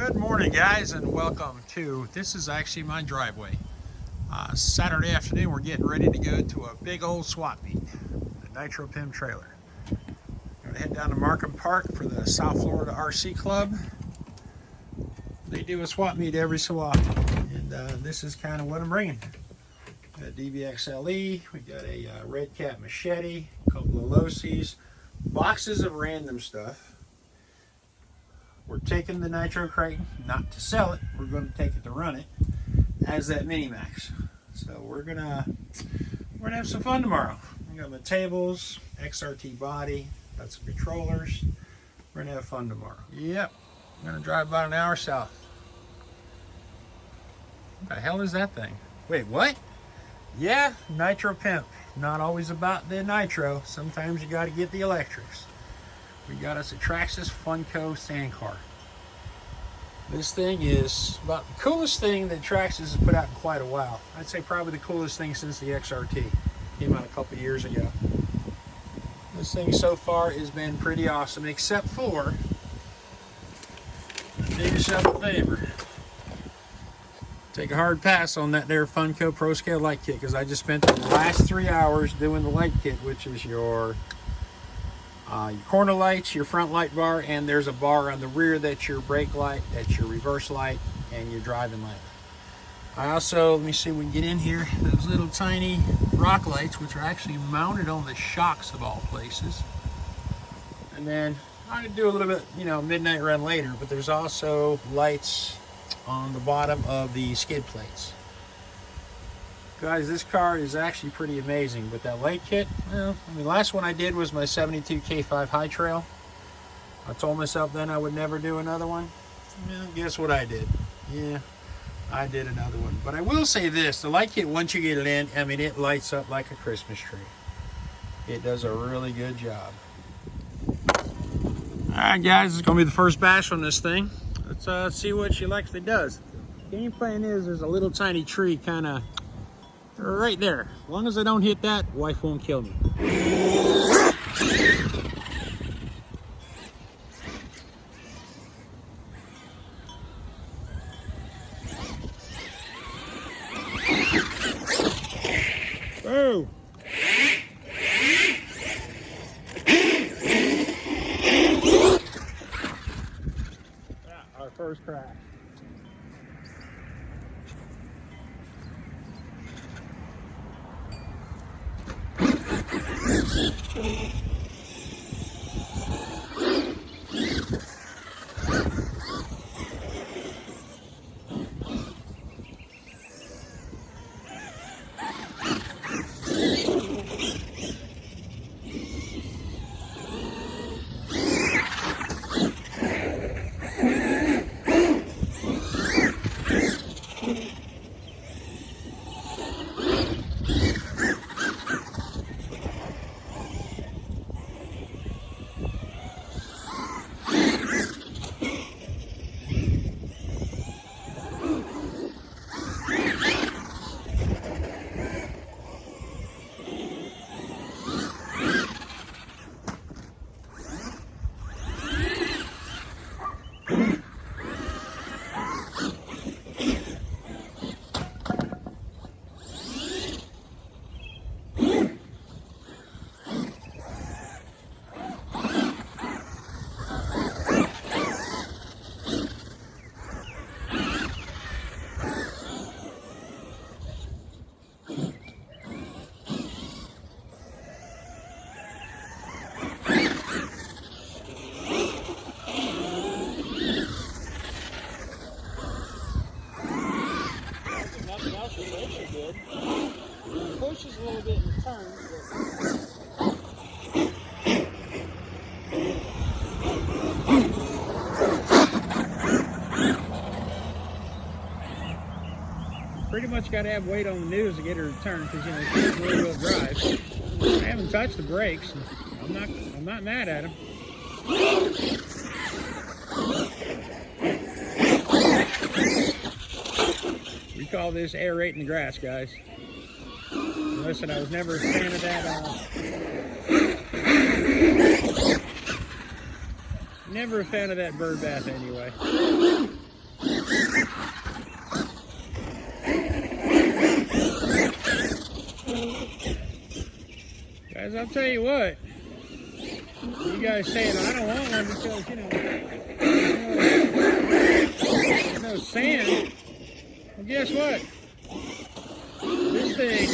Good morning, guys, and welcome to, this is actually my driveway. Saturday afternoon, we're getting ready to go to a big old swap meet, the Nitro Pim trailer. We're going to head down to Markham Park for the South Florida RC Club. They do a swap meet every so often, and this is kind of what I'm bringing. Got a DBXLE, we got a Red Cat machete, a couple of Losies, boxes of random stuff. We're taking the Nitro crate, not to sell it, we're going to take it to run it as that Mini-Max. So we're gonna have some fun tomorrow. I got my tables, XRT body, got some controllers. We're gonna have fun tomorrow. Yep, I'm gonna drive about an hour south. What the hell is that thing? Wait, what? Yeah, Nitro Pimp. Not always about the nitro. Sometimes you gotta get the electrics. We got us a Traxxas Funco sand car. This thing is about the coolest thing that Traxxas has put out in quite a while. I'd say probably the coolest thing since the XRT. Came out a couple years ago. This thing so far has been pretty awesome, except for, do yourself a favor. Take a hard pass on that there Funco Proscale light kit, because I just spent the last 3 hours doing the light kit, which is your corner lights, your front light bar, and there's a bar on the rear that's your brake light, that's your reverse light, and your driving light. I also, let me see if we can get in here, those little tiny rock lights, which are actually mounted on the shocks of all places. And then I'm going to do a little bit, midnight run later, but there's also lights on the bottom of the skid plates. Guys, this car is actually pretty amazing, but that light kit, well, last one I did was my 72 K5 High Trail. I told myself then I would never do another one. Well, guess what I did? Yeah, I did another one. But I will say this, the light kit, once you get it in, it lights up like a Christmas tree. It does a really good job. All right, guys, it's gonna be the first bash on this thing. Let's see what she actually does. Game plan is there's a little tiny tree kind of right there. As long as I don't hit that, wife won't kill me. Oh! Our first crash. Pushes a little bit in the turn, pretty much got to have weight on the news to get her to turn, because she's rear-wheel drive. I haven't touched the brakes. I'm not mad at them. We call this aerating the grass, guys. Listen, I was never a fan of that. Never a fan of that bird bath anyway. I'll tell you what. You guys saying I don't want one because, there's no sand. Well, guess what? This thing,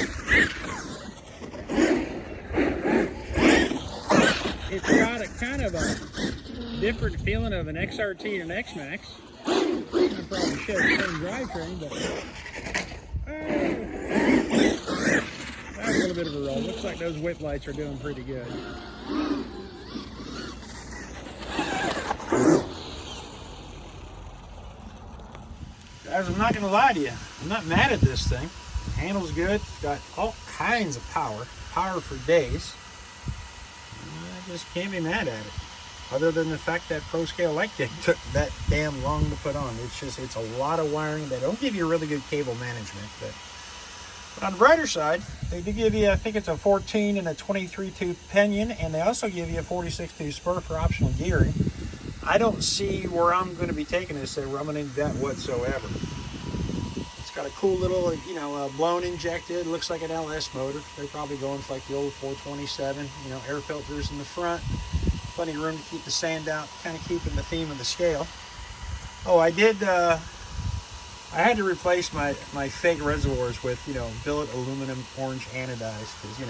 it's got a kind of a different feeling of an XRT and an X-Max. I probably share the same drivetrain, but that's a little bit of a roll. Looks like those whip lights are doing pretty good. Guys, I'm not going to lie to you. I'm not mad at this thing. Handles good. It's got all kinds of power. Power for days. I just can't be mad at it. Other than the fact that Proscale light kit took that damn long to put on. It's a lot of wiring. They don't give you really good cable management. But on the brighter side, they do give you, I think it's a 14 and a 23 tooth pinion, and they also give you a 46 tooth spur for optional gearing. I don't see where I'm going to be taking this where I'm going to need that whatsoever. It's got a cool little, blown injected, looks like an LS motor. They're probably going for like the old 427, air filters in the front. Plenty of room to keep the sand out, kind of keeping the theme of the scale. Oh, I had to replace my fake reservoirs with, billet aluminum orange anodized, because,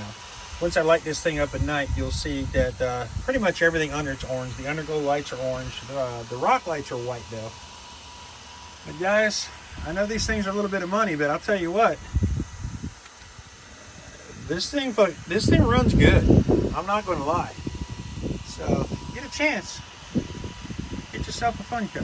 once I light this thing up at night, you'll see that pretty much everything under it's orange. The underglow lights are orange. The rock lights are white, though. But guys, I know these things are a little bit of money, but I'll tell you what, this thing runs good. I'm not going to lie. So, get a chance, get yourself a Funco.